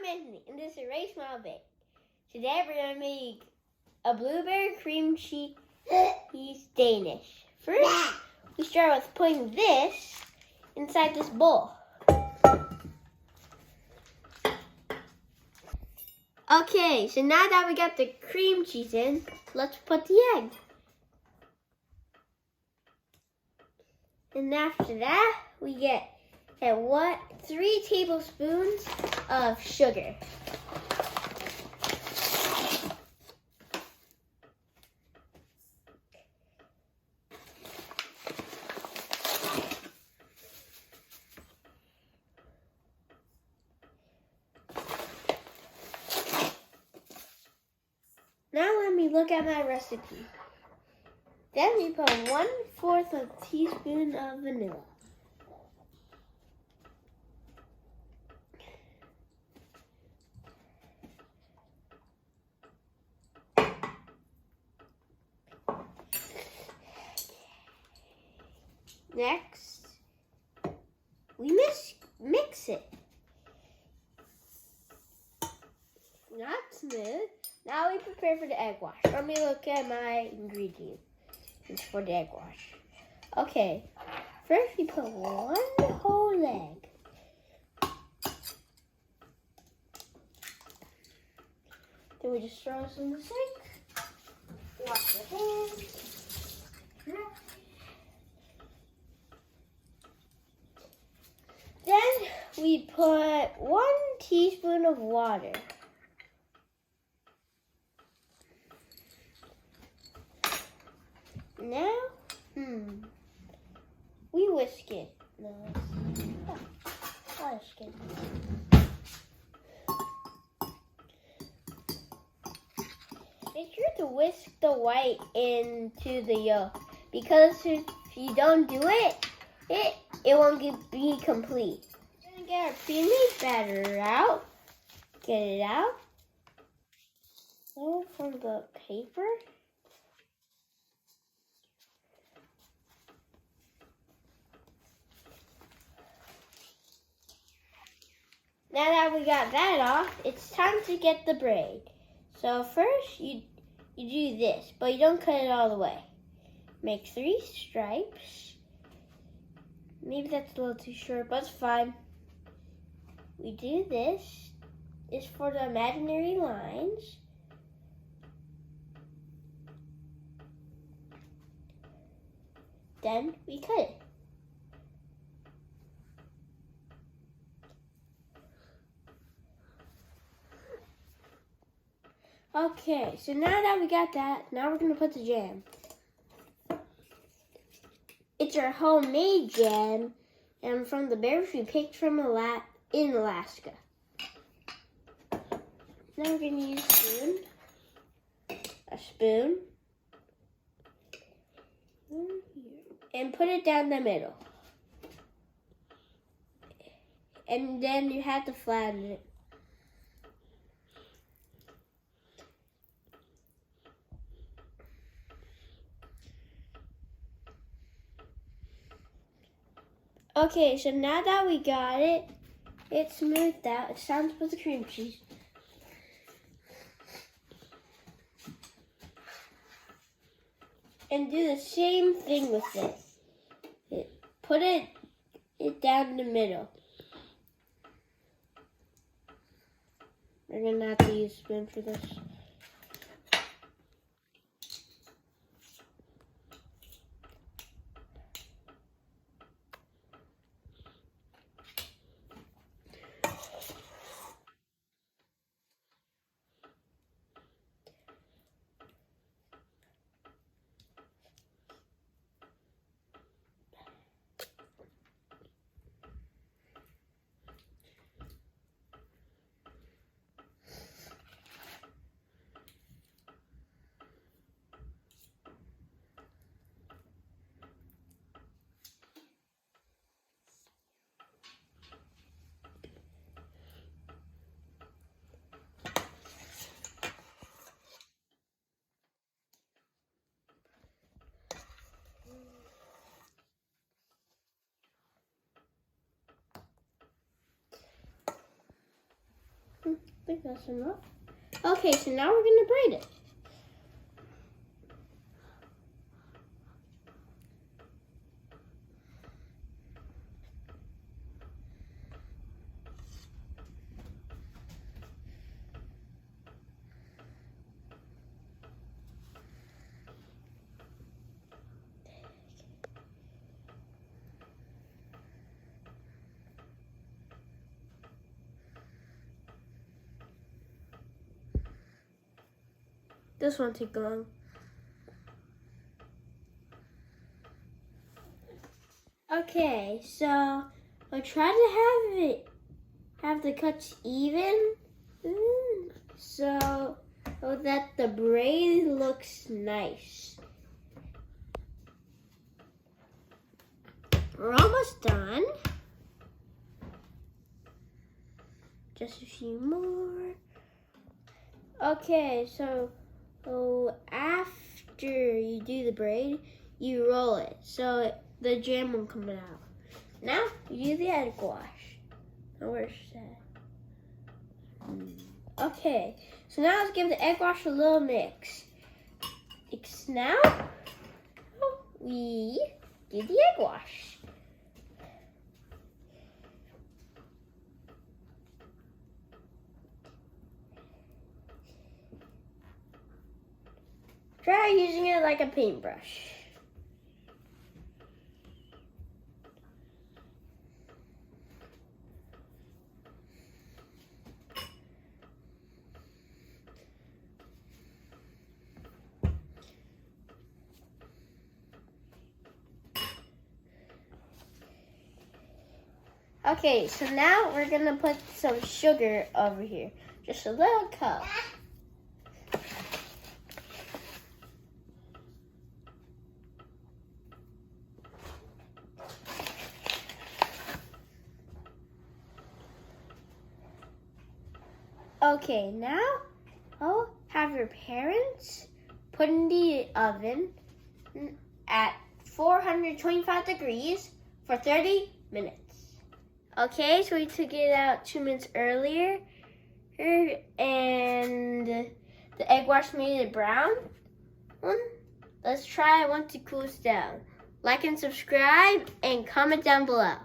Anthony, and this is Ray Smile Bake. Today we're going to make a blueberry cream cheese Danish. First, we start with putting this inside this bowl. Okay, so now that we got the cream cheese in, let's put the egg. And after that, we get 3 tablespoons of sugar. Now let me look at my recipe. Then we put 1/4 of a teaspoon of vanilla. Next, we mix it. Not smooth. Now we prepare for the egg wash. Let me look at my ingredients for the egg wash. Okay, first we put 1 whole egg. Then we just throw this in the sink. Wash the hands. Then we put 1 teaspoon of water. Now, we whisk it. No, whisk it. Make sure to whisk the white into the yolk, because if you don't do it, it won't be complete. We're gonna get our premade batter out. Get it out. Go from the paper. Now that we got that off, it's time to get the braid. So first you do this, but you don't cut it all the way. Make 3 stripes. Maybe that's a little too short, but it's fine. We do this. It's for the imaginary lines. Then we cut it. Okay, so now that we got that, now we're going to put the jam. It's our homemade jam, and from the berries we picked from in Alaska. Now we're going to use a spoon, and put it down the middle. And then you have to flatten it. Okay, so now that we got it's smoothed out. It's time to put the cream cheese. And do the same thing with this. Put it down the middle. We're going to have to use a spoon for this. think that's enough. Okay, so now we're gonna braid it. This won't take long. Okay, so I'll try to have the cuts even, so that the braid looks nice. We're almost done. Just a few more. Okay, so after you do the braid, you roll it so the jam won't come out. Now you do the egg wash. Oh, where's that? Okay, so now let's give the egg wash a little mix. Now we do the egg wash. Try using it like a paintbrush. Okay, so now we're gonna put some sugar over here. Just a little cup. Okay, now I'll have your parents put in the oven at 425 degrees for 30 minutes. Okay, so we took it out 2 minutes earlier, and the egg wash made it brown. Let's try it once it cools down. Like and subscribe, and comment down below.